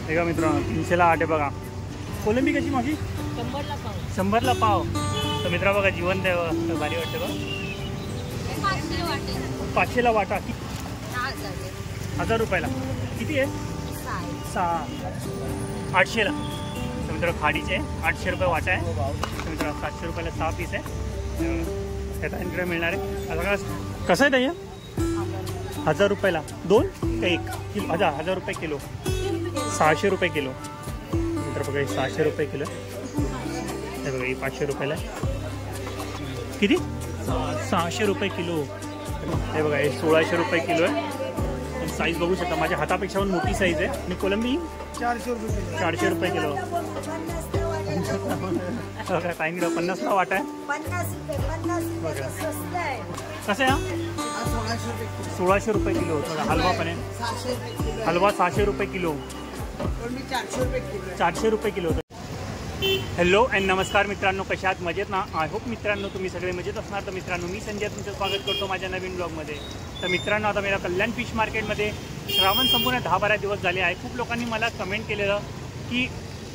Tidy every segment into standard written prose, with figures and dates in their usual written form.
हे का मित्रांनो 300ला 8 आहे बघा. कोलंबी कशी मावशी? 100ला पाव. 100ला पाव. तर मित्रा बघा जिवंत आहे, भारी वाटते बघ. 500ला वाटा. 1000 रुपयाला किती आहे? 6. 800ला. तर मित्र खाडीचे 800 रुपये वाटा आहे. तर मित्र 700 रुपयाला 6 पीस आहे. त्यात इकडे मिळणार आहे. आता कसं आहे ताई? 1000 रुपयाला 2 का 1 किलो? 1000 रुपये किलो. 600 रुपये किलो. मित्र बघा 600 रुपये किलो. हे बघा 500 रुपयाला किती? 600 रुपये किलो. हे बघा हे 1600 रुपये किलो आहे. साईज बघू शकता, माझ्या हातापेक्षा पण मोठी साईज आहे. आणि कोलंबी 400 रुपये किलो. टाइम 50ला वाटा आहे. कसं आहे? 1600 रुपये किलो. थोडा हलवा पण आहे. हलवा 600 रुपये किलो. 400 रुपये किलो. हॅलो अँड नमस्कार मित्रांनो, कशा आहात? मजेत ना? आय होप मित्रांनो तुम्ही सगळे मजेत असणार. तर मित्रांनो मी संजय तुमचं स्वागत करतो माझ्या नवीन ब्लॉगमध्ये. तर मित्रांनो आता मेरा कल्याण फिश मार्केटमध्ये श्रावण संपूर्ण 10-12 दिवस झाले आहे. खूप लोकांनी मला कमेंट केलेलं की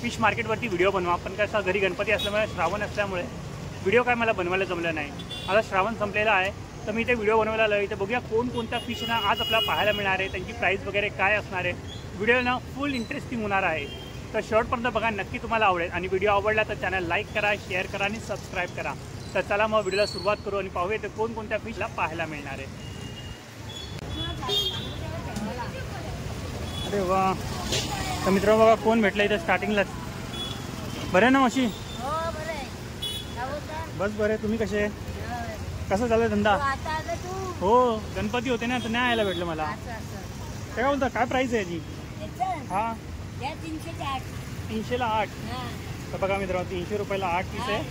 फिश मार्केटवरती व्हिडिओ बनवा, पण कसं घरी गणपती असल्यामुळे श्रावण असल्यामुळे व्हिडिओ काय मला बनवायला जमलं नाही. आता श्रावण संपलेला आहे तर मी ते व्हिडिओ बनवायला आलो. तर बघूया कोणकोणत्या फिशना आज आपल्याला पाहायला मिळणार आहे, त्यांची प्राईस वगैरे काय असणार आहे. व्हिडिओ ना फुल इंटरेस्टिंग होणार आहे. तर शेवटपर्यंत बघा, नक्की तुम्हाला आवडेल. आणि व्हिडिओ आवडला तर चॅनल लाईक करा, शेअर करा आणि सबस्क्राईब करा. तर चला मग व्हिडिओला सुरुवात करू आणि पाहूया ते कोणकोणत्या फिशला पाहायला मिळणार आहे. अरे वा. तर मित्रांनो बघा कोण भेटलं इथं स्टार्टिंगलाच. बरं आहे ना मावशी? बस बरं. तुम्ही कसे? कसं चालू आहे धंदा? हो गणपती होते ना तर नाही यायला भेटलं मला. काय बोलता, काय प्राईस आहे याची? हां 300ला 8. तर बघा मित्रांनो 300 रुपयाला 8 पीस आहे.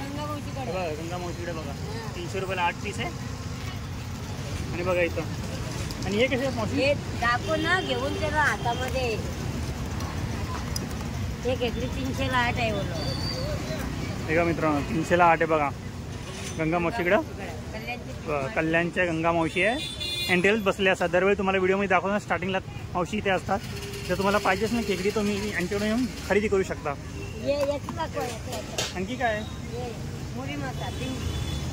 बघा गंगा मावशीकडे बघा 300 रुपयाला 8 पीस आहे. आणि बघा इथं. आणि हे कसे मावशी? दाखव ना, घेऊन त्याला हातामध्ये. हे घेतली 300ला 8 आहे बोल. हे का मित्रांनो 300ला 8 आहे बघा. गंगा मावशीकडं कल्याणच्या गंगा मावशी आहे. एंटेलच बसले असतात. दरवेळी तुम्हाला व्हिडिओमध्ये दाखवणार स्टार्टिंगला मावशी इथे असतात. जर तुम्हाला पाहिजेच ना खेकडी तर मी यांच्याकडून येऊन खरेदी करू शकता. आणखी काय आहे?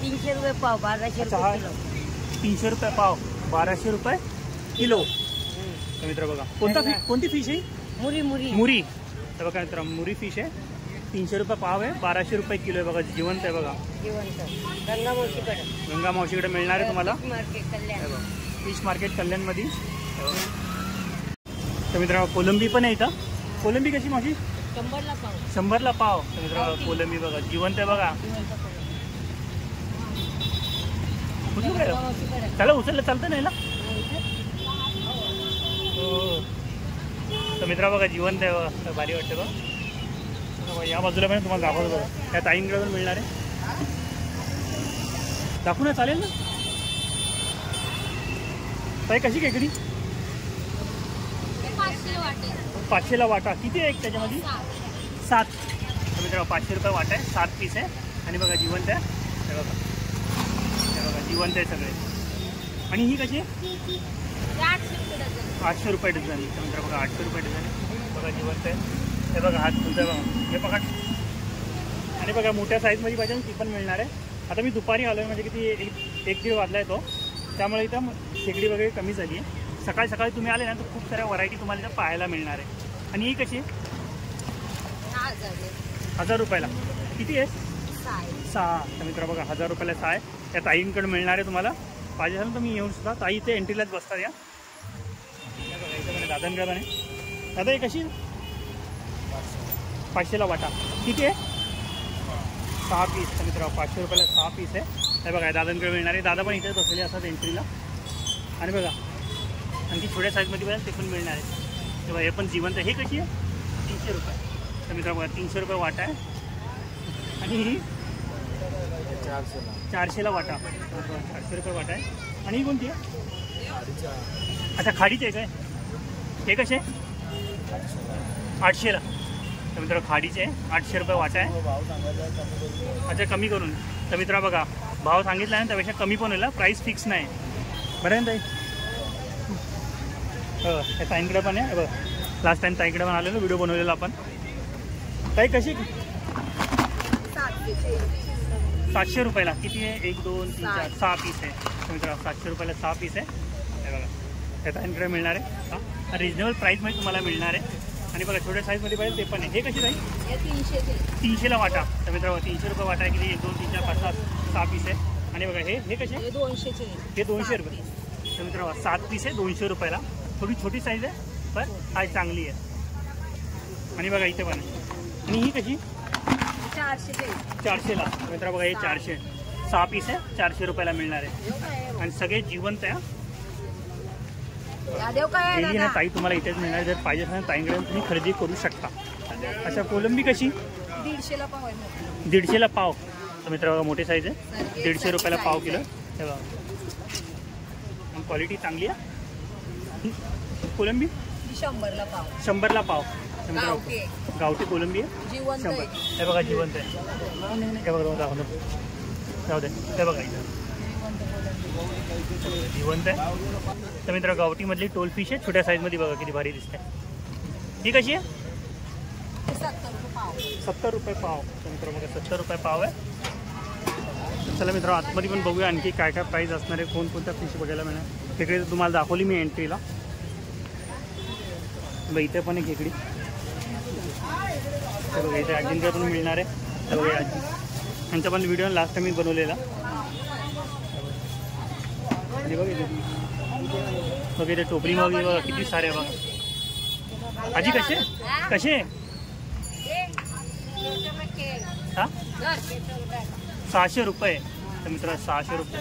300 रुपये पाव. 1200 रुपये किलो. 300 रुपये पाव 1200 रुपये किलो. तर मित्र बघा कोणती फिश आहे? मुरी. तर बघा मित्र मुरी फिश आहे. 300 रुपये पाव आहे. 1200 रुपये किलो आहे. बघा जिवंत आहे बघा. गंगा मावशीकडे मिळणार आहे तुम्हाला फिश मार्केट कल्याणमध्ये. तर मित्रांनो कोलंबी पण आहे इथं. कोलंबी कशी मावशी? 100ला पाव. तर मित्रांनो कोलंबी बघा जिवंत आहे बघा. त्याला उचललं चालतं नाही ना? हो. तर मित्रा बघा जिवंत आहे बघा, भारी वाटते बघा. या बाजूला पण तुम्हाला दाखवतो बघा. त्या ताईंकडे पण मिळणार आहे. दाखवून चालेल ना? ताई कशी खेकडी? 500ला वाटा. किती आहे एक त्याच्यामध्ये? 7. तर मित्रांनो 500 रुपये वाटा आहे. 7 पीस आहे. आणि बघा जिवंत आहे. हे बघा जिवंत आहे सगळे. आणि ही कशी आहे? 800 रुपये डझन. तर मित्र बघा 800 रुपये डझन आहे. बघा जिवंत आहे. हे बघा हात तुमचा बघा. हे बघा. आणि बघा मोठ्या साईजमध्ये पाहिजे ती पण मिळणार आहे. आता मी दुपारी आलो आहे म्हणजे किती 1-1:30 वाजला आहे तो. त्यामुळे इथं खेकडी वगैरे कमी झाली आहे. सकाळी सकाळी तुम्ही आले ना तर खूप साऱ्या व्हरायटी तुम्हाला इथं पाहायला मिळणार आहे. आणि ही कशी आहे? 1000 रुपयाला. किती आहे? 6. तर मित्र बघा 1000 रुपयाला 6 आहे. त्या ताईंकडे मिळणार आहे तुम्हाला. पाहिजे असेल तर मी येऊन सुद्धा. ताई इथे एंट्रीलाच बसतात या. बघा इथं दादांकडे आहे. दादा ही कशी? 500ला वाटा. किती आहे? 6 पीस. तर मित्र 500 रुपयाला 6 पीस आहे. हे बघा दादांकडे मिळणार आहे. दादा पण इथेच बसलेले असतात एंट्रीला. आणि बघा आणखी छोट्या साईजमध्ये बघा ते पण मिळणार आहे. तेव्हा हे पण जिवंत आहे. हे कशी आहे? 300 रुपये. तर मित्र बघा 300 रुपये वाटा आहे. आणि ही 400ला वाटा. 400 रुपये वाटा आहे. आणि ही कोणती आहे? अच्छा खाडीची आहे काय? हे कसे? 800ला. तर मित्र खाडीचे आहे. 800 रुपये वाटा आहे. अच्छा कमी करून. तर मित्रा बघा भाव सांगितला आहे ना त्यापेक्षा कमी पण होईल. प्राईस फिक्स नाही. बरं आहे ना ताई? हो त्या ताईंकडे पण आहे बघ. लास्ट टाइम ताईकडे पण आलेलो, व्हिडिओ बनवलेला आपण. ताई कशी 700 रुपयाला किती आहे? 1 2 3 4 6 पीस आहे. तर मित्रांनो 700 रुपयाला 6 पीस आहे. हे बघा त्या ताईंकडे मिळणार आहे. हां रिजनेबल प्राईसमध्ये तुम्हाला मिळणार आहे. आणि बघा छोट्या साईजमध्ये पाहिजे ते पण आहे. हे कशी ताई? 300ला वाटा. तर मित्रांनो 300 रुपये वाटा आहे. किती? 1 2 3 4 5 6 पीस आहे. आणि बघा हे कसे? हे 200 रुपये. तर मित्रांनो 7 पीस आहे 200 रुपयाला. थोडी छोटी साईज आहे पण साईज चांगली आहे. आणि बघा इथे पण आहे. आणि ही कशी? 400ला. मित्रांनो बघा हे 400 6 पीस आहे 400 रुपयाला मिळणार आहे. आणि सगळे जिवंत आहे. गेली ना ताई तुम्हाला इथेच मिळणार. जर पाहिजे असेल ताईंकडे तुम्ही खरेदी करू शकता. अच्छा कोलंबी कशी? 150ला पाव. तर मित्र बघा मोठी साईज आहे 150 रुपयाला पाव किलो. हे बघा क्वालिटी चांगली आहे. कोलंबी 100ला पाव. गावठी कोलंबी आहे 100. हे बघा जिवंत आहे. हे बघा दाखवतो जाऊ दे. हे बघा इथं जिवंत आहे. तर मित्र गावठीमधली टोल फिश आहे छोट्या साईजमध्ये. बघा किती भारी दिसते. ही कशी आहे? 70 रुपये पाव. तर मित्र बघा 70 रुपये पाव आहे. चला मित्र आतमध्ये पण बघूया आणखी काय काय प्राईस असणार आहे. कोणकोणत्या फिश बघायला मिळणार. खेकडी तुम्हाला दाखवली मी एंट्रीला. बघा इथे पण एक खेकडी. बघा इथे अजिंक्य पण मिळणार आहे. बघा आजी यांचा पण व्हिडिओ लास्ट टाइम मी बनवलेला. आणि बघा इथे टोपरी मग बघा किती सारे बघा. आजी कसे कसे? हां 600 रुपये. तर मित्र 600 रुपये.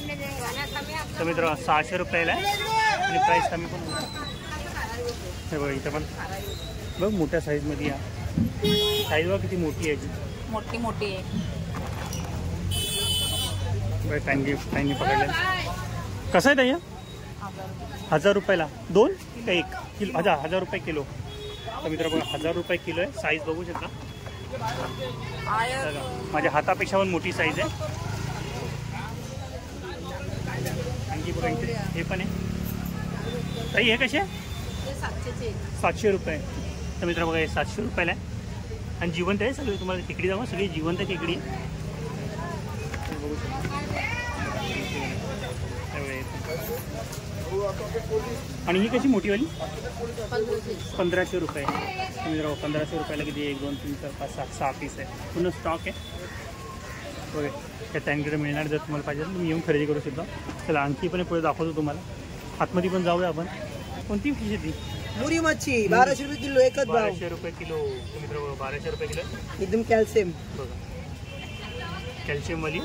तर मित्र 600 रुपयाला आहे. आणि प्राईस कमी पण होतं. हे बघा इथं पण बघ मोठ्या साईजमध्ये या. साईज बघा किती मोठी आहे. मोठी आहे. बघा टाइम पकडलं. कसं आहे ताई? 1000 रुपयाला 2 का 1 किलो? 1000 रुपये किलो. तर मित्र बघा 1000 रुपये किलो आहे. साईज बघू शकता. माझ्या हातापेक्षा पण मोठी साईज आहे. आणखी बघा इथे हे पण आहे. ताई हे कसे? 700 रुपये. तर मित्र बघा हे 700 रुपयाला आहे. आणि जिवंत आहे सगळी. तुम्हाला खेकडी जाऊ सगळी जिवंत खेकडी बघू शकता. आणि ही कशी मोठीवाली? 1500 रुपये. मित्र 1500 रुपयाला किती? 1 2 3 4 5 6 पीस आहे. पूर्ण स्टॉक आहे. ओके त्या त्यांकडे मिळणार. जर तुम्हाला पाहिजे तुम्ही येऊन खरेदी करू शकता. चला आणखी पण पुढे दाखवतो तुम्हाला. आतमध्ये पण जाऊया आपण. कोणती फिश आहे ती? मुरी मच्छी 1200 रुपये किलो. एकच भाव 1200 रुपये किलो. मित्र 1200 रुपये किलो. एकदम कॅल्शियम. बघा कॅल्शियमवाली.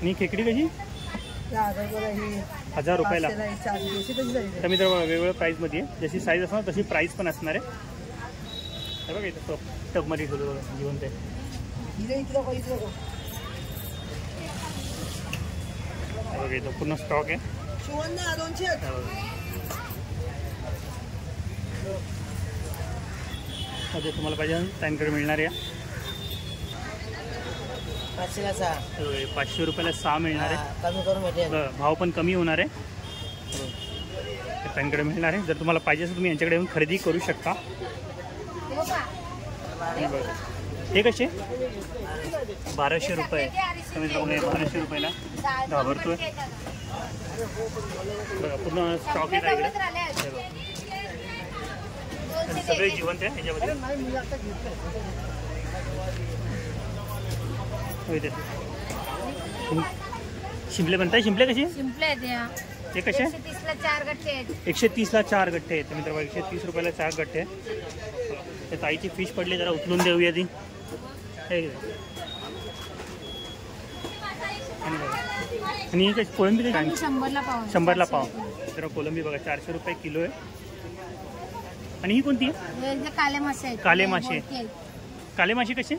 आणि खेकडी कशी? 1000 रुपयाला. तर मित्र बघा वेगवेगळ्या प्राईसमध्ये आहे. जशी साईज असणार तशी प्राईस पण असणार आहे. हे बघा इथं टबमध्ये ठेवलं बघा जिवंत आहे. बघा इथं पूर्ण स्टॉक आहे. तुम्हाला पाहिजे त्यांकडे मिळणार आहे. 500 रुपयाला 6 मिळणार आहे. भाव पण कमी होणार आहे. त्यांकडे मिळणार आहे. जर तुम्हाला पाहिजे असेल तुम्ही यांच्याकडे येऊन खरेदी करू शकता. हे कसे? 1200 रुपये. कमी 1200 रुपयाला घाबरतोय. पूर्ण स्टॉक आहे इकडे. सगळे जिवंत आहे ह्याच्यामध्ये. शिंपले बनताय. शिंपले कशी? ते कसे? 130ला 4 गट्टे आहेत. मित्र 130 रुपयाला 4 गट्टे आहे. त्या ताईची फिश पडली जरा उचलून देऊया ती. आणि ही कशी? कोलंबी काय? 100ला पाव. तर कोलंबी बघा 400 रुपये किलो आहे. आणि ही कोणती आहे? काले मासे. काले मासे कसे?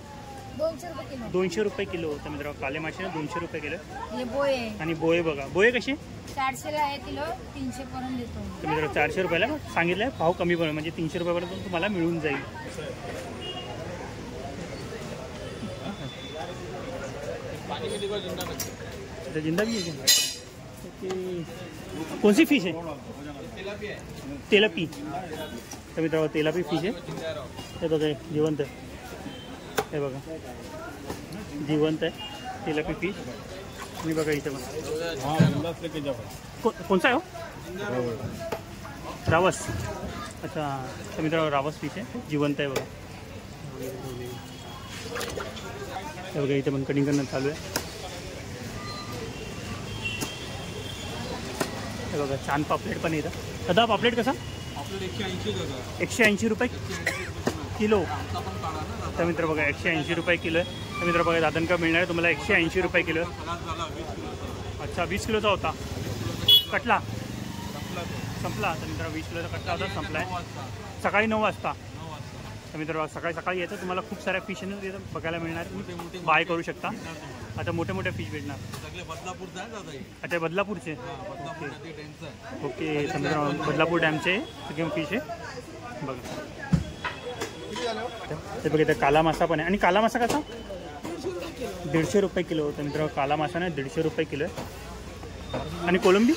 200 रुपये किलो. तर मित्र काले मासे 200 रुपये किलो. आणि बोये बघा. बोये कसे? 400ला 1 किलो 300 पर्यंत देतो. तर मित्र 400 रुपयाला सांगितलं आहे. भाव कमी पण म्हणजे 300 रुपयापर्यंत तुम्हाला मिळून जाईल. जिंदा भी आहे. कौन सी फिश है? तेलापी. तर मित्रांनो तेलापी फिश आहे. हे बघा जिवंत आहे. हे बघा जिवंत आहे तेलापी फिश. मी बघा इथे पण कोणचा आहे हो? रावस. अच्छा तर मित्रांनो रावस फिश आहे जिवंत आहे बघा. हे बघा इथे पण कटिंग करणं चालू आहे. हे बघा छान पापलेट पण येतं. दादा पापलेट कसा? 180 रुपये किलो. तर मित्र बघा 180 रुपये किलो आहे. तर मित्र बघा दादांका मिळणार आहे तुम्हाला 180 रुपये किलो. अच्छा 20 किलोचा होता कटला संपला. तर मित्र 20 किलोचा कटला होता संपला आहे. सकाळी 9 वाजता. तर मित्र सकाळी येतं तुम्हाला खूप साऱ्या फिश बघायला मिळणार. बाय करू शकता. आता मोठे मोठे फिश भेटणार. अच्छा बदलापूरचे. ओके समजा बदलापूर डॅमचे सगळे फिश आहे बघा. ते बघा इथं काला मासा पण आहे. आणि काला मासा कसा? 150 रुपये किलो. तर मित्र काला मासा नाही 150 रुपये किलो आहे. आणि कोलंबी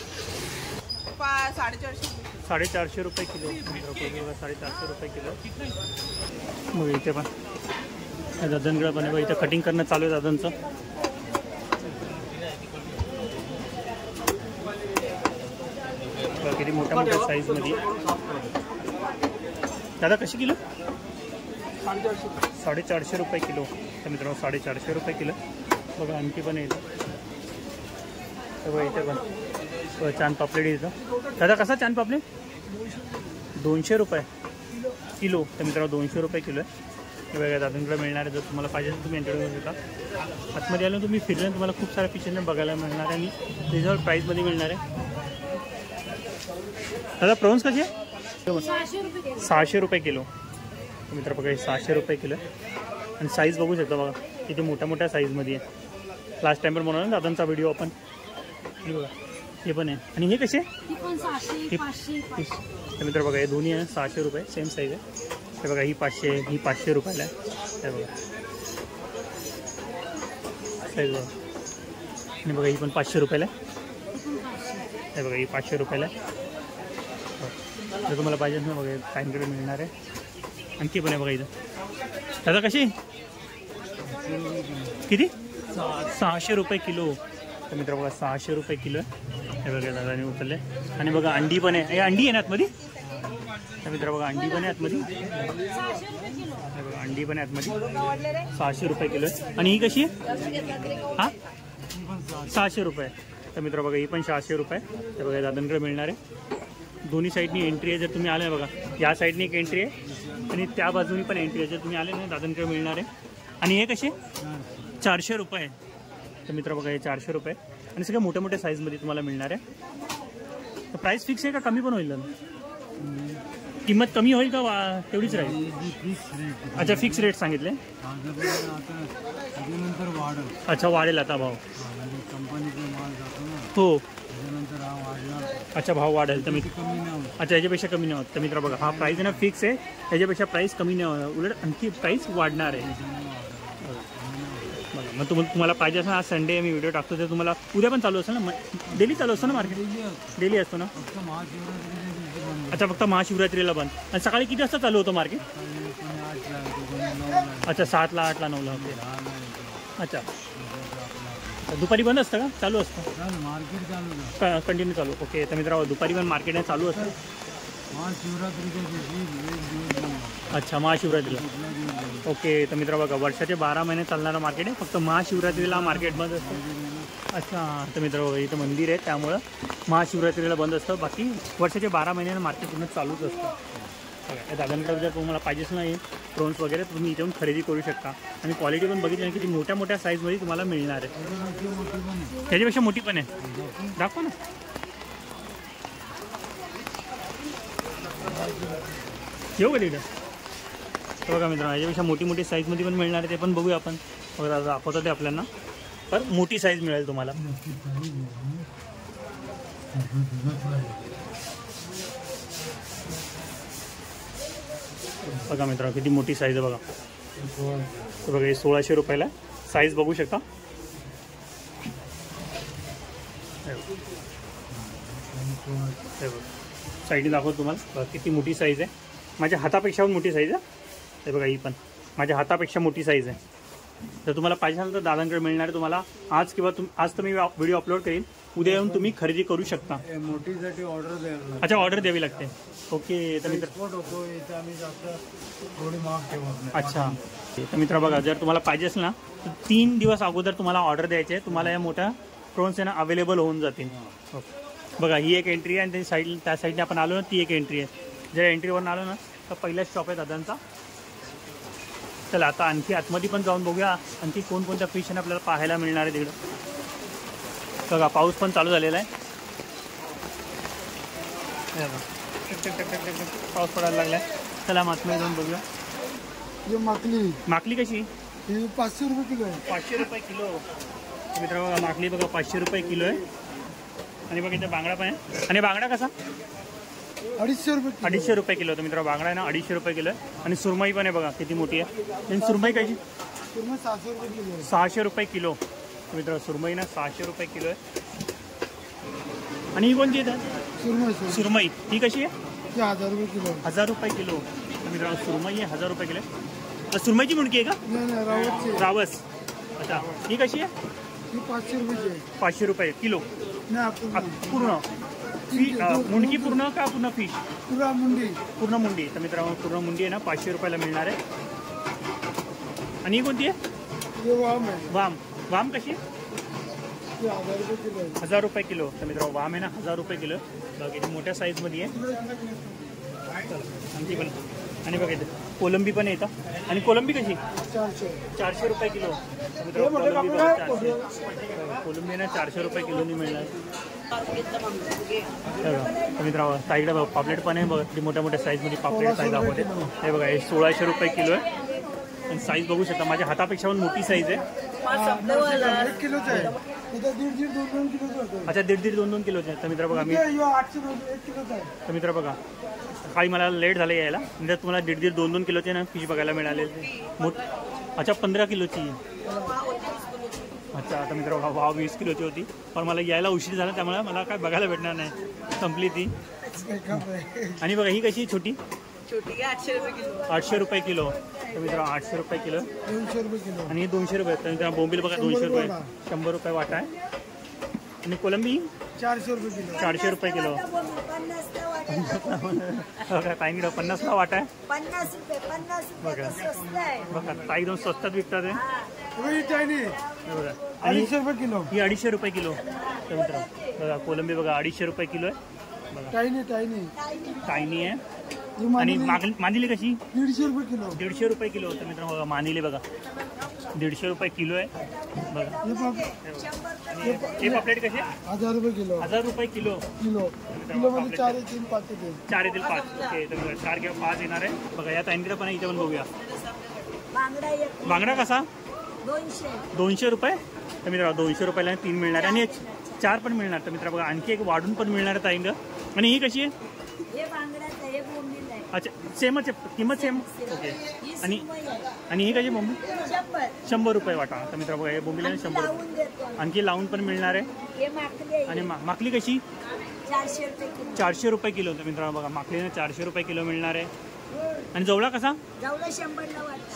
450 रुपये किलो. कोलंबी बघा 450 रुपये किलो. मग इथे पण दादांकडे पण बघा इथं कटिंग करणं चालू आहे दादांचं. किती मोठ्या मोठ्या साईजमध्ये. दादा कशी किलो? 450 रुपये किलो. तर मित्रांनो 450 रुपये किलो. बघा आणखी पण येतं. बघा इथे पण चांद पापलेट येतं. दादा कसा चांद पापलेट? 200 रुपये किलो. तर मित्रांनो 200 रुपये किलो आहे. हे बघा दादांकडे मिळणार आहे. जर तुम्हाला पाहिजे तर तुम्ही यांच्याकडे घेऊ शकता. आतमध्ये आल्यानं तुम्ही फिरल्यानं तुम्हाला खूप साऱ्या फिशेस बघायला मिळणार आहे आणि रिझनेबल प्राईसमध्ये मिळणार आहे. दादा प्रॉन्स कशी आहे? 600 रुपये किलो. मित्र बघा 600 रुपये किलो. आणि साईज बघू शकता बघा किती मोठ्या मोठ्या साईजमध्ये आहे. लास्ट टाइम पण बनवला दादांचा व्हिडिओ आपण. हे बघा हे पण आहे. आणि हे कसे? मित्र बघा हे दोन्ही आहे 600 रुपये सेम साईज आहे. हे बघा ही 500 ही 500 रुपयाला आहे. हे बघा साईज बघा. आणि बघा ही पण 500 रुपयाला आहे. हे बघा ही 500 रुपयाला आहे. जर तुम्हाला पाहिजे ना बघा टाईमकडे मिळणार आहे. आणखी पण आहे बघा इथं. दादा कशी किती? 600 रुपये किलो. तर मित्र बघा 600 रुपये किलो आहे. हे बघा दादाने उचलले. आणि बघा अंडी पण आहे. हे अंडी आहे ना आतमध्ये. तर मित्र बघा अंडी पण आहे आतमध्ये. हे बघा अंडी पण आहे आतमध्ये. 600 रुपये किलो आहे. आणि ही कशी आहे? हां 600 रुपये. तर मित्र बघा ही पण 600 रुपये. तर बघा दादांकडे मिळणार आहे. दोन्ही साईडनी एंट्री आहे. जर तुम्ही आले बघा या साईडनी एक एंट्री आहे आणि त्या बाजूनी पण एंट्री आहे. जर तुम्ही आले ना दादांकडे मिळणार आहे. आणि हे कसे? 400 रुपये. तर मित्र बघा हे 400 रुपये. आणि सगळ्या मोठ्या मोठ्या साईजमध्ये तुम्हाला मिळणार आहे. तर प्राईस फिक्स आहे का कमी पण होईल? किंमत कमी होईल का तेवढीच राहील? अच्छा फिक्स रेट सांगितले. अच्छा वाढेल आता भाव. हो अच्छा भाव वाढेल. तर मी अच्छा याच्यापेक्षा कमी नाही होत. तर मित्र बघा हा प्राईस आहे ना फिक्स आहे. याच्यापेक्षा प्राईस कमी नाही होणार. उलट आणखी प्राईस वाढणार आहे. बघा मग तुम्हाला पाहिजे असं आज संडे मी व्हिडिओ टाकतो. तर तुम्हाला उद्या पण चालू असेल ना? डेली चालू असतं ना मार्केट? डेली असतो ना. अच्छा फक्त महाशिवरात्रीला बंद. आणि सकाळी किती वाजता चालू होतं मार्केट? अच्छा 7ला 8ला 9ला होते. अच्छा दुपारी बंद असतं का? चालू असतं कंटिन्यू चालू. ओके तर मित्रांनो दुपारी पण मार्केट चालू असतं. अच्छा महाशिवरात्रीला. ओके तर मित्र बघा वर्षाचे 12 महिने चालणारं मार्केट आहे. फक्त महाशिवरात्रीला मार्केट बंद असतं. अच्छा तर मित्र बघा इथं मंदिर आहे त्यामुळं महाशिवरात्रीला बंद असतं. बाकी वर्षाचे 12 महिन्यानं मार्केट पूर्ण चालूच असतं. दादांकडे जर तुम्हाला पाहिजेच नाही प्रॉन्स वगैरे तुम्ही इथे येऊन खरेदी करू शकता. आणि क्वालिटी पण बघितली की ती मोठ्या मोठ्या साईजमध्ये तुम्हाला मिळणार आहे. त्याच्यापेक्षा मोठी पण आहे. दाखवा ना. येऊ का तिथं? बघा मित्रांनो याच्यापेक्षा मोठी मोठी साईजमध्ये पण मिळणार आहे. ते पण बघूया आपण. बघा दाखवतं ते आपल्याला. तर मोठी साईज मिळेल तुम्हाला. बघा मित्रांनो किती मोठी साईज आहे बघा. बघा हे 1600 रुपयाला साईज बघू शकता. हे बघा साईडने दाखवतो तुम्हाला. बघा किती मोठी साईज आहे. माझ्या हातापेक्षा पण मोठी साईज आहे. हे बघा ही पण माझ्या हातापेक्षा मोठी साईज आहे. जर तुम्हाला पाहिजे असेल तर दादांकडे मिळणार आहे तुम्हाला आज किंवा आज तर मी व्हिडिओ अपलोड करीन. उद्या येऊन तुम्ही खरेदी करू शकता. मोठीसाठी ऑर्डर द्यायला. अच्छा ऑर्डर द्यावी लागते. ओके तर मित्र होतो इथे आम्ही जास्त थोडी महाग ठेवत नाही. अच्छा तर मित्र बघा जर तुम्हाला पाहिजे असेल ना तर 3 दिवस अगोदर तुम्हाला ऑर्डर द्यायची आहे. तुम्हाला या मोठ्या प्रॉन्स आहे ना अवेलेबल होऊन जातील. बघा ही एक एंट्री आहे आणि साईड त्या साईडने आपण आलो ना ती एक एंट्री आहे. जर एंट्रीवरून आलो ना तर पहिलाच शॉप आहे दादांचा. चला आता आणखी आतमध्ये पण जाऊन बघूया आणखी कोणकोणत्या फिश आहे आपल्याला पाहायला मिळणार आहे तिकडं. बघा पाऊस पण चालू झालेला आहे. पाऊस पडायला लागला आहे. चला आतमध्ये जाऊन बघूया. माकली कशी 500 रुपये किलो आहे. 500 रुपये किलो. मित्र बघा माकली बघा 500 रुपये किलो आहे. आणि बघा इथे बांगडा पण आहे. आणि बांगडा कसा 250 रुपये किलो. तर मित्र बांगडा आहे ना 250 रुपये किलो आहे. आणि सुरमई पण आहे बघा किती मोठी आहे. आणि सुरमई कशी 600 रुपये किलो. मित्र सुरमई ना 600 रुपये किलो आहे. आणि ही कोणती आहे सुरमई ही कशी आहे 1000 रुपये किलो. 1000 रुपये किलो. तर मित्र सुरमई आहे 1000 रुपये किलो. सुरमईची मुंडकी आहे का रावस. अच्छा ही कशी आहे 500 रुपये किलो. पूर्ण मुंडकी पूर्ण का पूर्ण फिश पूर्ण मुंडी. तर मित्रांनो पूर्ण मुंडी आहे ना 500 रुपयाला मिळणार आहे. आणि ही कोणती आहे वाम कशी 1000 रुपये किलो. तर मित्रांनो वाम आहे ना 1000 रुपये किलो. बघा किती मोठ्या साईजमध्ये आहे. आणखी पण आणि बघा इथे कोलंबी पण येतं. आणि कोलंबी कशी 400 रुपये किलो. कोलंबी ना 400 रुपये किलोनी मिळणार. मित्रांनो साईडला पापलेट पण आहे बघा किती मोठ्या मोठ्या साईजमध्ये पापलेट साईज दाखवते. हे बघा हे 1600 रुपये किलो आहे. आणि साईज बघू शकता माझ्या हातापेक्षा पण मोठी साईज आहे. अच्छा 1.5 किलोच आहे. अच्छा 1.5-2 किलोचे आहे. तर मित्र बघा मी तर मित्र बघा काही मला लेट झालं यायला म्हणजे तुम्हाला 1.5-2 किलोचे ना फिश बघायला मिळाले. अच्छा 15 किलोची. अच्छा आता मित्र भाव 20 किलोची होती पण मला यायला उशीर झाला त्यामुळे मला काय बघायला भेटणार नाही. संपली ती. आणि बघा ही कशी छोटी 800 रुपये किलो. तर मित्र 800 रुपये किलो. आणि 200 रुपये. तर मित्र बोंबील बघा 200 रुपये 100 रुपये वाटा आहे. आणि कोलंबी 400 रुपये किलो. ताईंकडे 50ला वाटा आहे. बघा बघा ताई एकदम स्वस्तात विकतात आहे. बघा आणि 250 रुपये किलो. ही 250 रुपये किलो. तर मित्र बघा कोलंबी बघा 250 रुपये किलो आहे. बघा टायनी आहे. आणि मांदिली कशी 150 रुपये किलो. 150 रुपये किलो. तर मित्रांनो बघा मांदिली बघा 150 रुपये किलो आहे. बघा हे पापलेट कसे 1000 रुपये किलो. 1000 रुपये किलो. किलोमध्ये 4 येतील 5 येतील. 4 येतील 5. ओके तर 4 किंवा 5 येणार आहे. बघा या ताईंकडे पण इथे पण बघूया. बांगडा कसा 200 रुपये. तर मित्र 200 रुपयाला 3 मिळणार आणि 4 पण मिळणार. तर मित्र बघा आणखी एक वाढून पण मिळणार आहे ताईंकडे. आणि ही कशी आहे अच्छा सेमच आहे किंमत सेम. ओके आणि ही कशी बोंबील 100 रुपये वाटा. तर मित्र बघा हे बोंबील 100 रुपये. आणखी लावून पण मिळणार आहे. आणि माकली कशी 400 रुपये किलो. तर मित्रांनो बघा माकलीने 400 रुपये किलो मिळणार आहे. आणि जवळा कसा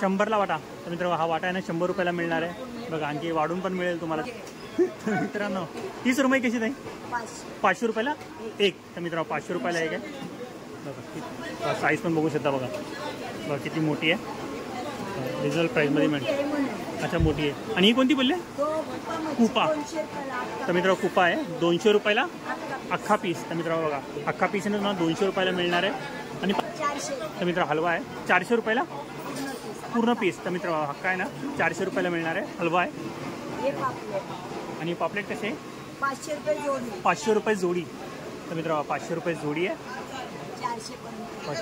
100ला वाटा. तर मित्रांनो हा वाटा आहे ना 100 रुपयाला मिळणार आहे. बघा आणखी वाढून पण मिळेल तुम्हाला. मित्रांनो ही सुरमई कशी नाही 500 रुपयाला एक. तर मित्रांनो 500 रुपयाला एक आहे. बघा साईज पण बघू शकता. बघा किती मोठी आहे. रिजनल प्राईसमध्ये मिळते. अच्छा मोठी आहे. आणि ही कोणती बोलले कुपा. तर मित्रांनो कुपा आहे 200 रुपयाला अख्खा पीस. तर मित्रांनो बघा अख्खा पीस आहे ना 200 रुपयाला मिळणार आहे. आणि तर मित्र हलवा आहे 400 रुपयाला पूर्ण पीस. तर मित्र हक्का आहे ना 400 रुपयाला मिळणार आहे. हलवा आहे. आणि पापलेट कसे 500 रुपये जोडी. तर मित्र 500 रुपये जोडी आहे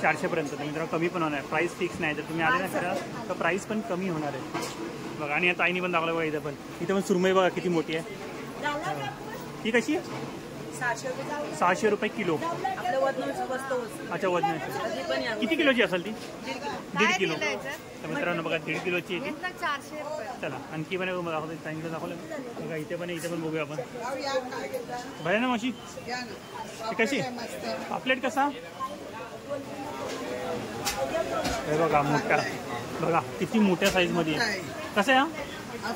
400 पर्यंत. तर मित्र कमी पण होणार आहे. प्राईस फिक्स नाही. जर तुम्ही आले ना खरं तर प्राईस पण कमी होणार आहे. बघा आणि या ताईनी पण दाखवलं बघा इथं पण सुरमई बघा किती मोठी आहे. ही कशी आहे 600 रुपये किलो. अच्छा वजन किती किलोची असेल ती 1.5 किलो तर मित्रांनो बघा 1.5 किलोची आहे ती. 400 रुपये. चला आणखी पण दाखवतो सांगितलं दाखवलं बघा इथे पण बघूया आपण बरं ना मावशी कशी पापलेट कसा हे बघा मोठा बघा किती मोठ्या साईजमध्ये आहे कसं आहे हा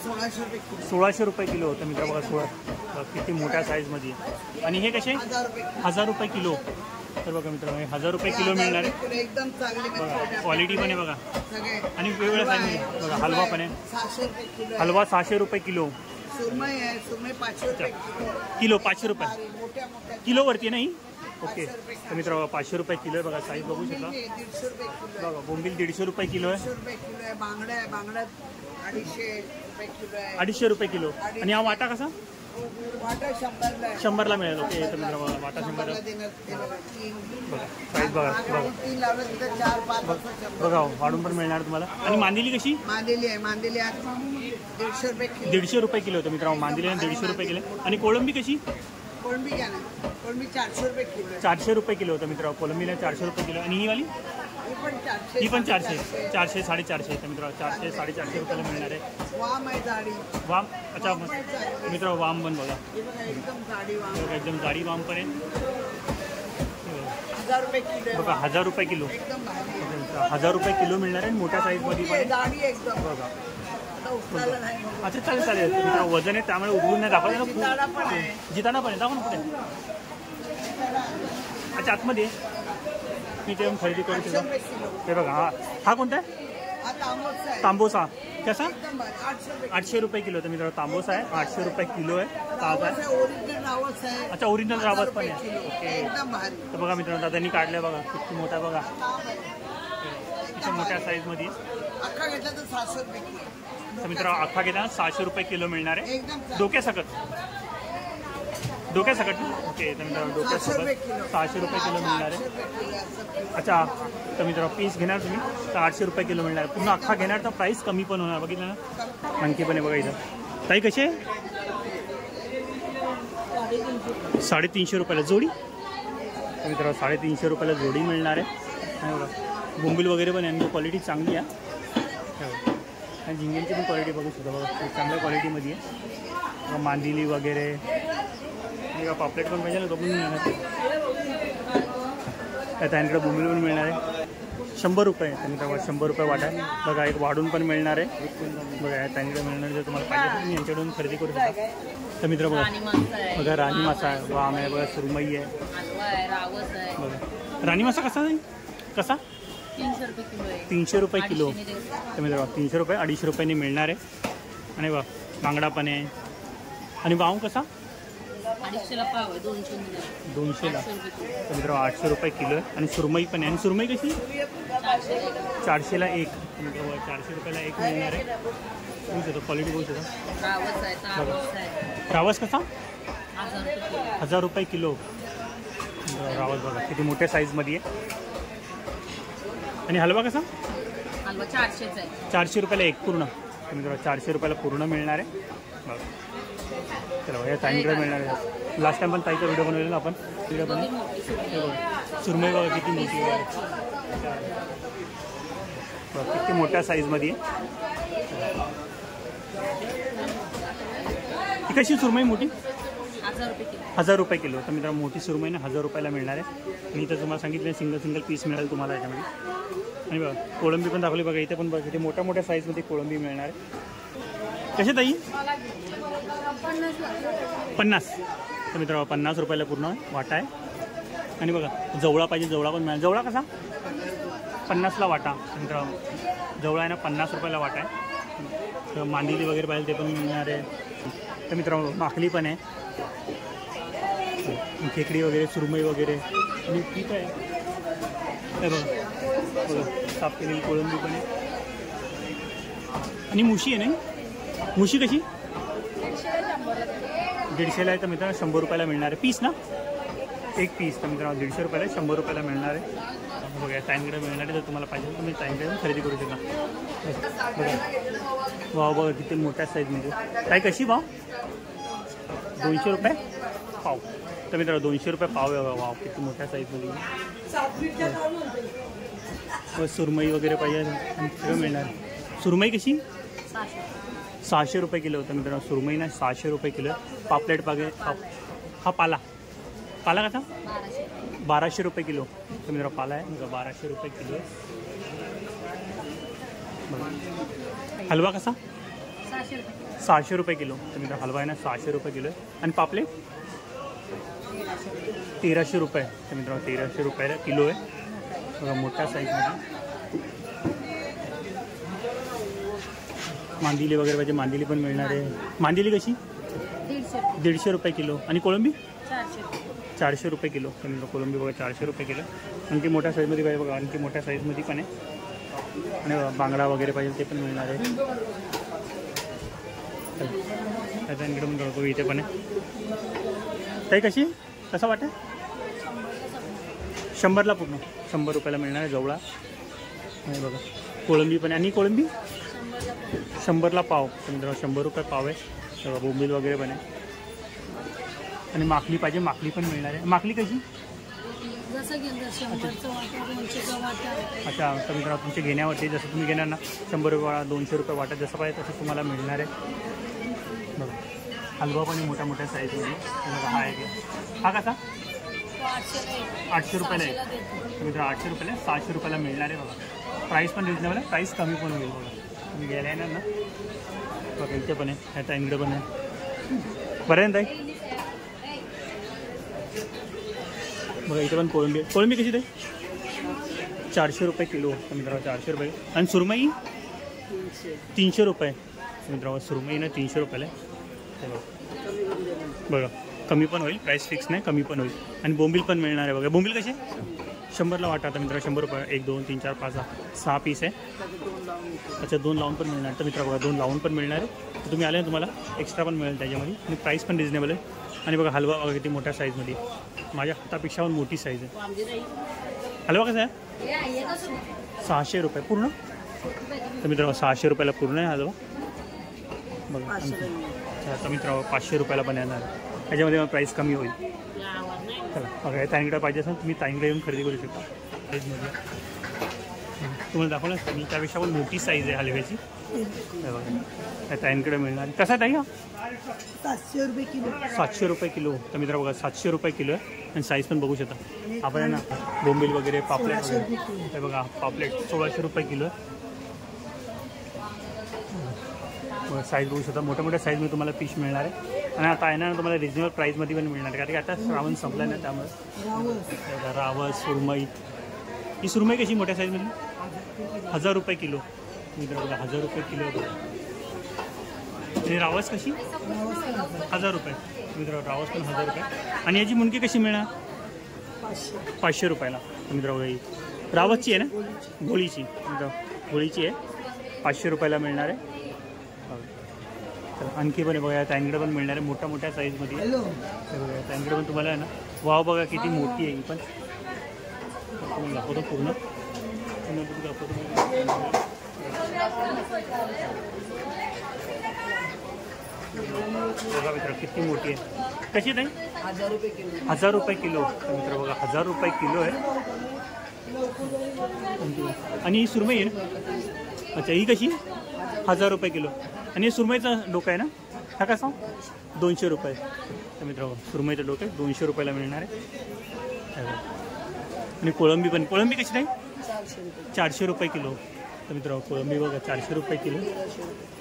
1600 रुपये किलो होतं मित्र बघा 16 किती मोठ्या साईजमध्ये आणि हे कसे 1000 रुपये किलो तर बघा मित्रांनो 1000 रुपये किलो मिळणार आहे एकदम चांगली बघा क्वालिटी पण आहे बघा सगळे आणि वेगवेगळ्या साईजमध्ये बघा हलवा पण आहे 600 रुपये किलो हलवा 600 रुपये किलो सुरमई आहे सुरमई 500 रुपये किलो 500 रुपये मोठ्या मोठ्या किलोवरती नाही ओके तर मित्र 500 रुपये किलो आहे बघा साईज बघू शकता 150 रुपये किलो बघा बोंबील 150 रुपये किलो आहे 150 रुपये किलो आहे बांगडा आहे बांगडा 250 रुपये किलो आहे 250 रुपये किलो आणि हा वाटा कसा वाटा 100 आहे 100ला मिळेल ओके तर मित्र बघा वाटा 100 देणार ते बघा तीन बघा साईज बघा बघा तीन लावलं तिथं 4 5 असं 100 बघा वाढून पण मिळणार तुम्हाला आणि मांदेली कशी मांदेली आहे मांदेली आज 150 रुपये किलो 150 रुपये किलो होतं मित्रांनो मांदेली 150 रुपये किलो आणि कोळंबी कशी कोळंबी घ्या ना कोळंबी 400 रुपये किलो आहे 400 रुपये किलो होतं मित्रांनो कोळंबीला 400 रुपये किलो आणि ही वाली ही पण 400 ही पण 400 400 450 तर मित्रांनो 400 450 रुपयाला मिळणार आहे वाम आहे जाडी वाम अच्छा मित्रांनो वाम पण बघा हे बघा एकदम जाडी वाम बघा, एकदम जाडी वाम पण आहे 1000 रुपये किलो आहे बघा 1000 रुपये किलो एकदम भारी 1000 रुपये किलो मिळणार आहे मोठ्या साईजमध्ये पण आहे. जाडी आहे एकदम बघा आता उचलायला नाही बघा. अच्छा चालेल चालेल मित्रांनो वजन आहे त्यामुळे उघडून नाही दाखवायला जिताडा पण आहे. जिताना पण आहे दाखव ना पुढे अच्छा आतमध्ये मी ते खरेदी करू 800 शकतो रुपये किलो ते बघा हा कोणता आहे हा तांबोसा आहे तांबोसा कसा एकदम भारी 800 रुपये 800 रुपये किलो तर मित्रांनो तांबोसा आहे 800 रुपये किलो आहे ताजा आहे ओरिजिनल रावस आहे अच्छा ओरिजिनल रावस पण आहे किलो ओके एकदम भारी तर बघा मित्रांनो दादांनी काढलं बघा किती मोठा बघा किती मोठ्या साईजमध्ये अख्खा घेतला तर 700 रुपये किलो तर मित्रांनो अख्खा घेताना 600 रुपये किलो मिळणार आहे एकदम डोक्यासकट ओके तर मित्रांनो डोक्यासकट 600 रुपये किलो मिळणार आहे अच्छा तर मित्रांनो पीस घेणार तुम्ही तर 800 रुपये किलो मिळणार पूर्ण अख्खा घेणार तर प्राईस कमी पण होणार बघितलं ना आणखी पण आहे बघा इथं ताई कशी आहे 350 रुपयाला जोडी तर मित्रांनो 350 रुपयाला जोडी मिळणार आहे आणि बघा बोंबील वगैरे पण यांची क्वालिटी चांगली आहे आणि झिंग्यांची पण क्वालिटी बघू शकता बघा चांगल्या क्वालिटीमध्ये आहे मांदिली वगैरे आणि का पापलेट पण पाहिजे ना तो पण मिळणार त्यांकडे बोंबील पण मिळणार आहे 100 रुपये तर मित्रांनो 100 रुपये वाटा आहे बघा एक वाढून पण मिळणार आहे बघा त्यांकडे मिळणार जर तुम्हाला पाहिजे तर तुम्ही यांच्याकडून खरेदी करू शकता तर मित्र बघा बघा राणी मासा आहे वाम आहे बघा सुरमई आहे बघा राणी मासा कसा जाईल कसा 300 रुपये किलो तर मित्रांनो 300 रुपये 250 रुपयांनी मिळणार आहे आणि बघा बांगडा पण आहे आणि वाम कसा 250ला पाव आहे 200ला तर मित्रांनो 800 रुपये किलो आहे आणि सुरमई पण आहे आणि सुरमई कशी 400ला एक मित्रांनो 400 रुपयाला एक मिळणार आहे बघू शकतो क्वालिटी बघू शकता रावस कसा 1000 रुपये किलो रावस बघा किती मोठ्या साईजमध्ये आहे आणि हलवा कसा 400 रुपयाला एक पूर्ण तर मित्रांनो 400 रुपयाला पूर्ण मिळणार आहे बघा चला या ताईंकडे मिळणार आहे लास्ट टाइम पण ताईचा व्हिडिओ बनवलेला आपण तिकडे पण सुरमई बघा किती मोठी आहे बघा किती मोठ्या साईजमध्ये ती कशी सुरमई मोठी 1000 रुपये किलो तर मित्रांनो मोठी सुरमई ना 1000 रुपयाला मिळणार आहे मी तर तुम्हाला सांगितलं सिंगल पीस मिळेल तुम्हाला याच्यामध्ये आणि बघा कोळंबी पण दाखवली बघा इथे पण बघा किती मोठ्या मोठ्या साईजमध्ये कोळंबी मिळणार आहे कसे ताई 50 तर मित्रांनो 50 रुपयाला पूर्ण वाटा आहे आणि बघा जवळा पाहिजे जवळा पण मिळेल जवळा कसा 50ला वाटा मित्रांनो जवळा आहे ना 50 रुपयाला वाटा आहे तर मांदिली वगैरे पाहिजे ते पण मिळणार आहे तर मित्रांनो माखली पण आहे खेकडी वगैरे सुरमई वगैरे आणि ठीक आहे बघा साफ केलेली कोळंबी पण आहे आणि मुशी आहे नाही मुशी कशी 150ला आहे तर मित्रांनो 100 रुपयाला मिळणार आहे पीस ना एक पीस तर मित्रांनो 150 रुपयाला 100 रुपयाला मिळणार आहे बघा टाईमकडे मिळणार आहे जर तुम्हाला पाहिजे तुम्ही टाईमकडे खरेदी करू शकता बघा वाव बघा किती मोठ्या साईजमध्ये काय कशी भाव 200 रुपये पाव तर मित्रांनो 200 रुपये पाव आहे वाव किती मोठ्या साईजमध्ये व सुरमई वगैरे पाहिजे आणि सगळं मिळणार. सुरमई कशी? 600 रुपये किलो होतं मित्रांनो. सुरमई ना 600 रुपये किलो. पापलेट पागे हा पाला कसा? 1200 रुपये किलो. तर मित्रांनो पाला आहे 1200 रुपये किलो. हलवा कसा? 600 रुपये किलो. तर मित्रांनो हलवा आहे ना 600 रुपये किलो. आणि पापलेट 1300 रुपये. तर मित्रांनो 1300 रुपयाला किलो आहे बघा, मोठ्या साईजमध्ये. मांदिली वगैरे पाहिजे, मांदिली पण मिळणार आहे. मांदिली कशी? 150 रुपये किलो. आणि कोळंबी 400 रुपये किलो. तर मित्रांनो कोळंबी बघा 400 रुपये किलो. आणखी मोठ्या साईजमध्ये पाहिजे बघा, आणखी मोठ्या साईजमध्ये पण आहे. आणि बांगडा वगैरे पाहिजे ते पण मिळणार आहे. त्याच्या इकडे पण बघतो इथे पण आहे. ताई कशी? कसा वाटेल? 100ला पूर्ण 100 रुपयाला मिळणार आहे जवळा. आणि बघा कोळंबी पण. आणि कोळंबी 100ला पाव. तर मित्रांनो 100 रुपये पाव आहे. बघा बोंबील वगैरे पण आहे. आणि माकली पाहिजे, माकली पण मिळणार आहे. माकली कशी? अच्छा. तर मित्रांनो तुमच्या घेण्यावरती, जसं तुम्ही घेणार ना 100 रुपये वाटा, 200 रुपये वाटा, जसं पाहिजे तसं तुम्हाला मिळणार आहे. बघा हलवा पण आहे मोठ्या मोठ्या साईजमध्ये. बघा हा आहे. हा कसा? 800 रुपयाला आहे. तर मित्रांनो 800 रुपयाला 600 रुपयाला मिळणार आहे. बघा प्राईस पण रिजनेबल आहे, प्राईस कमी पण होईल. बघा तुम्ही घ्यायला येणार ना. बघा इथे पण आहे, ह्या टाईमकडे पण आहे. बरं आहे. बघा इथे पण कोळंबी. कोळंबी कशी ते? 400 रुपये किलो. तर मित्रांनो 400 रुपये. आणि सुरमई 300 रुपये. मित्रांनो सुरमई ना 300 रुपयाला आहे. बघा कमी पण होईल, प्राईस फिक्स नाही, कमी पण होईल. आणि बोंबील पण मिळणार आहे. बघा बोंबील कसे? 100ला वाटा. आता मित्रांनो 100 रुपये. 1 2 3 4 5 6 पीस आहे. अच्छा 2 लावून पण मिळणार. तर मित्रांनो बघा 2 लावून पण मिळणार आहे. तर तुम्ही आले ना तुम्हाला एक्स्ट्रा पण मिळेल त्याच्यामध्ये. आणि प्राईस पण रिजनेबल आहे. आणि बघा हलवा वगैरे किती मोठ्या साईजमध्ये. माझ्या हातापेक्षा पण मोठी साईज आहे. हलवा कसा आहे? 600 रुपये पूर्ण. तर मित्रांनो 600 रुपयाला पूर्ण आहे हलवा. बघा आता मित्रांनो 500 रुपयाला पण येणार. त्याच्यामध्ये प्राईस कमी होईल. चला बघा ताईंकडे पाहिजे असेल तुम्ही ताईंकडे येऊन खरेदी करू शकता. साईजमध्ये तुम्हाला दाखवलं मी त्यापेक्षा पण मोठी साईज आहे हलव्याची. बघा ताईंकडे मिळणार. कसा ताई? 700 रुपये किलो. 700 रुपये किलो. तर मित्र बघा 700 रुपये किलो आहे. आणि साईज पण बघू शकता आपण आहे ना. बोंबील वगैरे पापलेट वगैरे हे बघा पापलेट 1600 रुपये किलो आहे. साईज बघू शकता, मोठ्या मोठ्या साईजमध्ये तुम्हाला फिश मिळणार आहे. आणि आता आहे ना तुम्हाला रिजनेबल प्राईसमध्ये पण मिळणार आहे, कारण की आता श्रावण संपला ना त्यामुळे. रावस सुरमई. ही सुरमई कशी मोठ्या साईजमध्ये? 1000 रुपये किलो. मित्र बघा 1000 रुपये किलो. आणि रावस कशी? 1000 रुपये. मित्र रावस पण 1000 रुपये. आणि याची मुंडकी कशी मिळणार? 500 रुपयाला. मित्र बघा ही रावसची आहे ना, गोळीची. मित्र गोळीची आहे, 500 रुपयाला मिळणार आहे. आणखी पण बघा ताईंकडे पण मिळणार आहे मोठ्या मोठ्या साईजमध्ये. बघा ताईंकडे पण तुम्हाला आहे ना. वाव बघा किती मोठी आहे ही पण. दाखवतो पूर्ण दाखवतो. बघा मित्र किती मोठी आहे. कशी नाही? 1000 रुपये किलो. 1000 रुपये किलो. मित्र बघा 1000 रुपये किलो आहे. आणि ही सुरमई आहे ना. अच्छा ही कशी? 1000 रुपये किलो. आणि हे सुरमईचा डोका आहे ना, हा कसा? 200 रुपये. तर मित्र सुरमईचं डोकं 200 रुपयाला मिळणार आहे. आणि कोळंबी पण. कोळंबी कशी नाही? 400 रुपये किलो. तर मित्र कोळंबी बघा 400 रुपये किलो.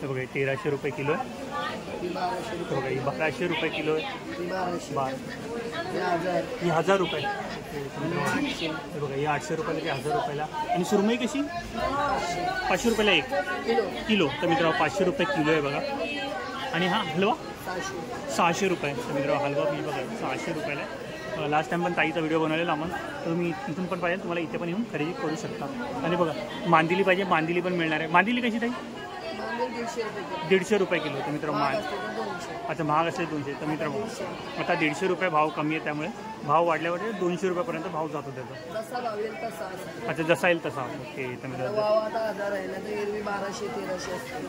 तर बघा 1300 रुपये किलो आहे. बघा ही 1200 रुपये किलो आहे. ही 1000 रुपये. बघा ही 800 रुपयाला, ते 1000 रुपयाला. आणि सुरमई कशी? 500 रुपयाला 1 किलो. तर मित्रांनो 500 रुपये किलो आहे बघा. आणि हा हलवा 600 रुपये. तर मित्रांनो हलवा मी बघा 600 रुपयाला आहे. लास्ट टाइम पण ताईचा व्हिडिओ बनवलेला आपण, तर तुम्ही इथून पण पाहिजे तुम्हाला इथे पण येऊन खरेदी करू शकता. आणि बघा मांदिली पाहिजे, मांदिली पण मिळणार आहे. मांदिली कशी ताई? 150 रुपये किलो. तर मित्र अच्छा महाग असेल 200. तर मित्र आता 150 रुपये भाव कमी आहे, त्यामुळे भाव वाढल्यावर 200 रुपयापर्यंत भाव जातो त्याचा. अच्छा जसा येईल तसा. ओके. तर मित्र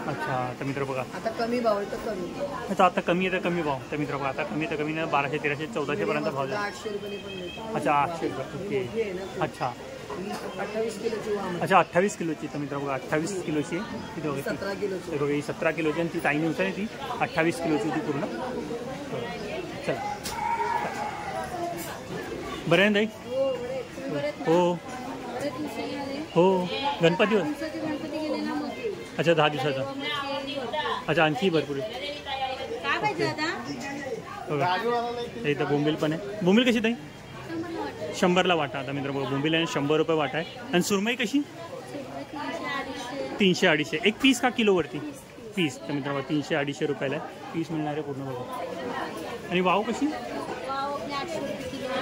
अच्छा. तर मित्र बघा आता कमी भाव आहे तर कमी. अच्छा आता कमी आहे तर कमी भाव. तर मित्र बघा आता कमी आहे तर कमी नाही, 1200 1300 1400 पर्यंत भाव जातो. 800 रुपये पण मिळतो. अच्छा 800 रुपये. ओके. अच्छा 28 किलोची वाम आहे. अच्छा 28 किलोची. तर मित्रांनो बघा 28 किलोची आहे. किती बघा 17 किलोची. हे बघा ही 17 किलोची आणि ती ताईने उचलली ती 28 किलोची होती पूर्ण. चला बरं आहे ना ताई? हो हो गणपतीवर. अच्छा 10 दिवसाचा. अच्छा आणखी भरपूर आहे. बघा इथं बोंबील पण आहे. बोंबील कशी ताई? 100ला वाटा. आता मित्र बघा बोंबील आहे 100 रुपये वाटा आहे. आणि सुरमई कशी? 300-250. एक पीस का किलोवरती? पीस. तर मित्र बघा 300-250 रुपयाला आहे पीस मिळणार आहे पूर्ण बघा. आणि वाव कशी?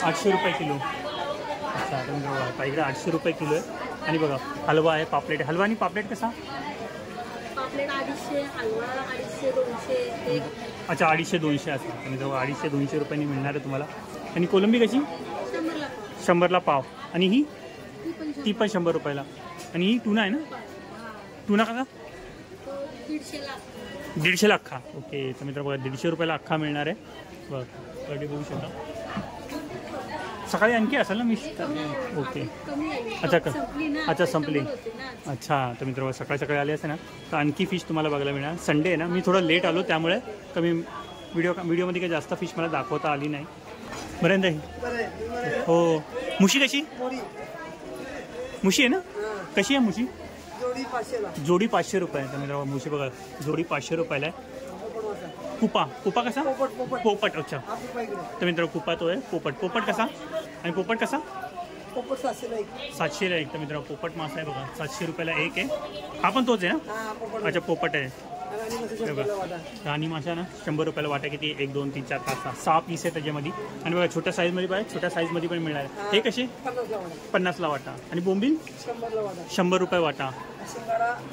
800 रुपये किलो. अच्छा आता मित्र बघा आता इकडे 800 रुपये किलो आहे. आणि बघा हलवा आहे, पापलेट. हलवा आणि पापलेट कसा? अच्छा 250-200 असं. तर मित्र 250-200 रुपयांनी मिळणार आहे तुम्हाला. आणि कोलंबी कशी? 100ला पाव. आणि ही? ती पण 100 रुपयाला. आणि ही टुना आहे ना? टुना कसा? 150ला अख्खा. ओके. तर मित्र बघा 150 रुपयाला अख्खा मिळणार आहे. बघ कधी बघू शकता. सकाळी आणखी असेल ना मी? ओके. अच्छा संपली. अच्छा तर मित्र सकाळी सकाळी आले असते ना तर आणखी फिश तुम्हाला बघायला मिळणार. संडे आहे ना मी थोडं लेट आलो त्यामुळे कमी व्हिडिओमध्ये काही जास्त फिश मला दाखवता आली नाही. बरं आहे हो. मुशी कशी? मुशी आहे ना? कशी आहे मुशी? जोडी 500 रुपये. तर मित्र मुशी बघा जोडी 500 रुपयाला आहे. कुपा. कुपा कसा? पोपट. अच्छा तर मित्र कुपा तो आहे. पोपट कसा? आणि पोपट कसा? 700ला एक. तर मित्र पोपट मासा आहे बघा 700 रुपयाला एक आहे. हा पण तोच आहे ना? अच्छा पोपट आहे. राणी मासा ना 100 रुपयाला वाटा. किती? 1 2 3 4 5 6 पीस आहे त्याच्यामध्ये. आणि बघा छोट्या साईजमध्ये पाहिजे छोट्या साईजमध्ये पण मिळणार आहे. हे कसे? 50ला वाटा. आणि बोंबील 100 रुपये वाटा.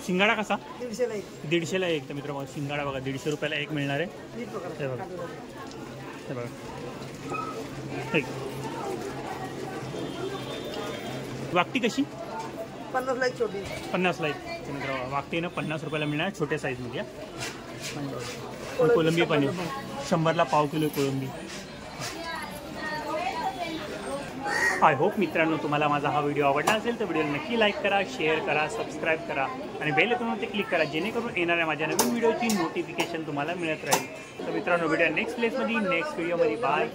शिंगाडा कसा? 150ला एक. तर मित्र बघा शिंगाडा बघा 150 रुपयाला एक मिळणार आहे. हे बघा हे बघा वाकटी कशी? 50ला एक छोटी. 50ला एक. मित्र वाकटी ना 50 रुपयाला मिळणार छोट्या साईजमध्ये. कोलंबी पण आहे 100ला पाव किलो कोलंबी. आय होप मित्रांनो तुम्हाला माझा हा व्हिडिओ आवडला असेल तर व्हिडिओला नक्की लाईक करा, शेअर करा, सबस्क्राईब करा आणि बेल आयकॉनवरती क्लिक करा जेणेकरून येणाऱ्या माझ्या नवीन व्हिडिओची नोटिफिकेशन तुम्हाला मिळत राहील. तर मित्रांनो व्हिडिओ नेक्स्ट प्लेसमध्ये नेक्स्ट व्हिडिओमध्ये बाय.